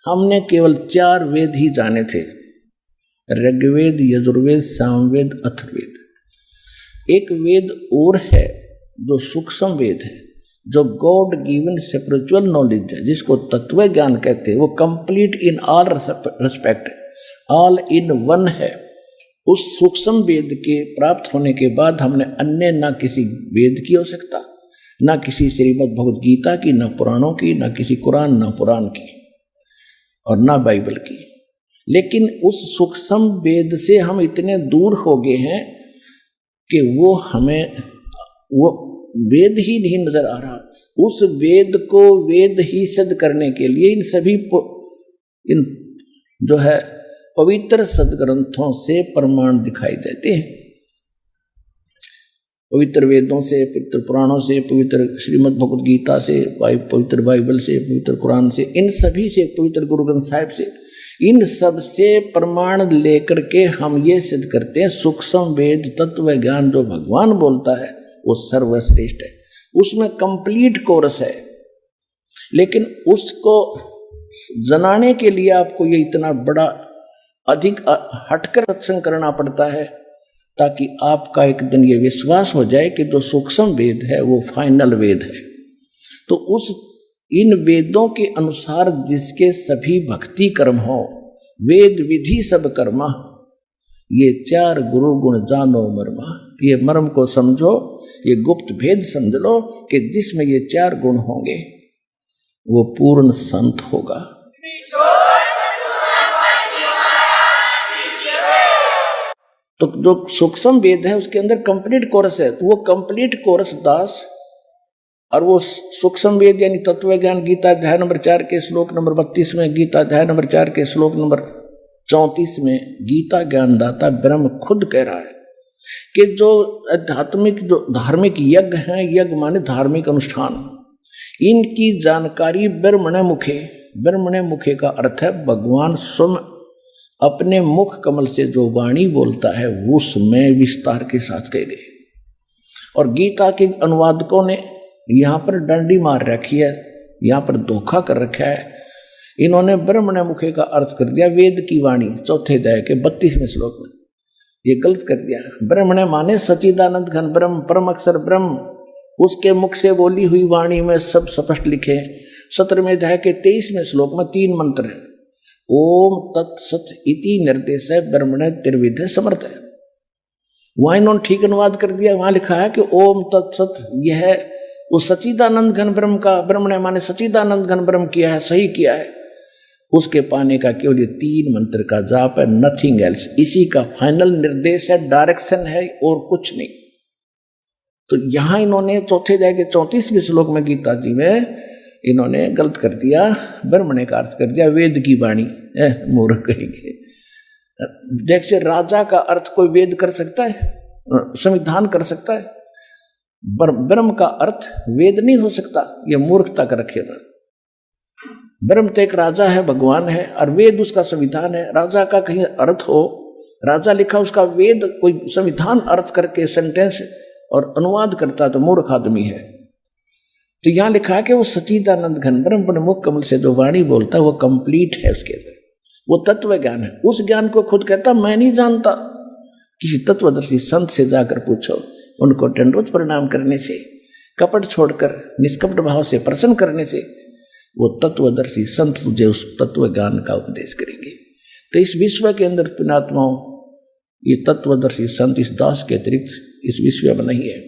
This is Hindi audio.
हमने केवल 4 वेद ही जाने थे, ऋग्वेद, यजुर्वेद, सामवेद, अथर्ववेद। एक वेद और है जो सूक्ष्म वेद है, जो गॉड गिवन स्पिरिचुअल नॉलेज है, जिसको तत्व ज्ञान कहते हैं। वो complete in all respect, all in one है। उस सूक्ष्म वेद के प्राप्त होने के बाद हमने अन्य ना किसी वेद की आवश्यकता, ना किसी श्रीमद् भगवद गीता की, ना पुराणों की, ना किसी कुरान, ना पुराण की, और ना बाइबल की। लेकिन उस सूक्ष्म वेद से हम इतने दूर हो गए हैं कि वो हमें वो वेद ही नहीं नजर आ रहा। उस वेद को वेद ही सिद्ध करने के लिए इन सभी इन जो है पवित्र सदग्रंथों से प्रमाण दिखाई देते हैं। पवित्र वेदों से, पवित्र पुराणों से, पवित्र श्रीमद् भगवद गीता से, पवित्र बाइबल से, पवित्र कुरान से, इन सभी से, पवित्र गुरु ग्रंथ साहिब से, इन सब से प्रमाण लेकर के हम ये सिद्ध करते हैं सूक्ष्म वेद तत्व ज्ञान जो भगवान बोलता है वो सर्वश्रेष्ठ है। उसमें कंप्लीट कोर्स है, लेकिन उसको जनाने के लिए आपको ये इतना बड़ा अधिक हटकर सत्संग करना पड़ता है, ताकि आपका एक दिन ये विश्वास हो जाए कि जो सूक्ष्म वेद है वो फाइनल वेद है। तो उस इन वेदों के अनुसार जिसके सभी भक्ति कर्म हो, वेद विधि सब कर्मा, ये 4 गुरु गुण जानो मर्मा। ये मर्म को समझो, ये गुप्त भेद समझ लो कि जिसमें ये 4 गुण होंगे वो पूर्ण संत होगा। तो जो सूक्ष्म वेद है उसके अंदर कंप्लीट कोर्स है, तो वो कंप्लीट कोर्स दास, और वो सूक्ष्म वेद यानी तत्व ज्ञान गीता अध्याय नंबर 4 के श्लोक नंबर 32 में, गीता अध्याय नंबर 4 के श्लोक नंबर 34 में गीता ज्ञानदाता ब्रह्म खुद कह रहा है कि जो आध्यात्मिक जो धार्मिक यज्ञ हैं, यज्ञ माने धार्मिक अनुष्ठान, इनकी जानकारी ब्रह्मणे मुखे। ब्रह्मणे मुखे का अर्थ है भगवान स्वयं अपने मुख कमल से जो वाणी बोलता है उसमें विस्तार के साथ कह गए। और गीता के अनुवादकों ने यहाँ पर डंडी मार रखी है, यहाँ पर धोखा कर रखा है। इन्होंने ब्रह्मणे मुखे का अर्थ कर दिया वेद की वाणी, चौथे अध्याय के 32वें श्लोक में। ये गलत कर दिया। ब्रह्मणे माने सच्चिदानंद घन ब्रह्म, परम अक्षर ब्रह्म, उसके मुख से बोली हुई वाणी में सब स्पष्ट लिखे। 17वें अध्याय के 23वें श्लोक में 3 मंत्र है। ओम तत्सत इति निर्देश है ब्रह्मणे त्रिविध समर्थ है। वहां इन्होंने ठीक अनुवाद कर दिया, वहां लिखा है कि ओम तत्सत, यह वो सच्चिदानंद घन ब्रह्म का, ब्रह्मणे माने सच्चिदानंद घन ब्रह्म किया है, सही किया है। उसके पाने का केवल ये 3 मंत्र का जाप है, नथिंग एल्स। इसी का फाइनल निर्देश है, डायरेक्शन है और कुछ नहीं। तो यहां इन्होंने चौथे अध्याय के 34वें श्लोक में गीता जी में इन्होंने गलत कर दिया, ब्रह्मणे का अर्थ कर दिया वेद की वाणी। मूर्ख कहेंगे। देखिए, राजा का अर्थ कोई वेद कर सकता है, संविधान कर सकता है? ब्रह्म का अर्थ वेद नहीं हो सकता, यह मूर्खता कर रखे। ब्रह्म तो एक राजा है, भगवान है, और वेद उसका संविधान है। राजा का कहीं अर्थ हो, राजा लिखा उसका वेद कोई संविधान अर्थ करके सेंटेंस और अनुवाद करता तो मूर्ख आदमी है। तो यहां लिखा है कि वो सच्चिदानंद घन ब्रह्म मुख कमल से जो वाणी बोलता है वो कंप्लीट है, उसके अंदर वो तत्व ज्ञान है। उस ज्ञान को खुद कहता मैं नहीं जानता। किसी तत्वदर्शी संत से जाकर पूछो, उनको दंडवत प्रणाम करने से, कपट छोड़कर निष्कपट भाव से प्रसन्न करने से वो तत्वदर्शी संत तुझे उस तत्व ज्ञान का उपदेश करेंगे। तो इस विश्व के अंदर पुण्यात्माओं, ये तत्वदर्शी संत इस दास के अतिरिक्त इस विश्व में नहीं है।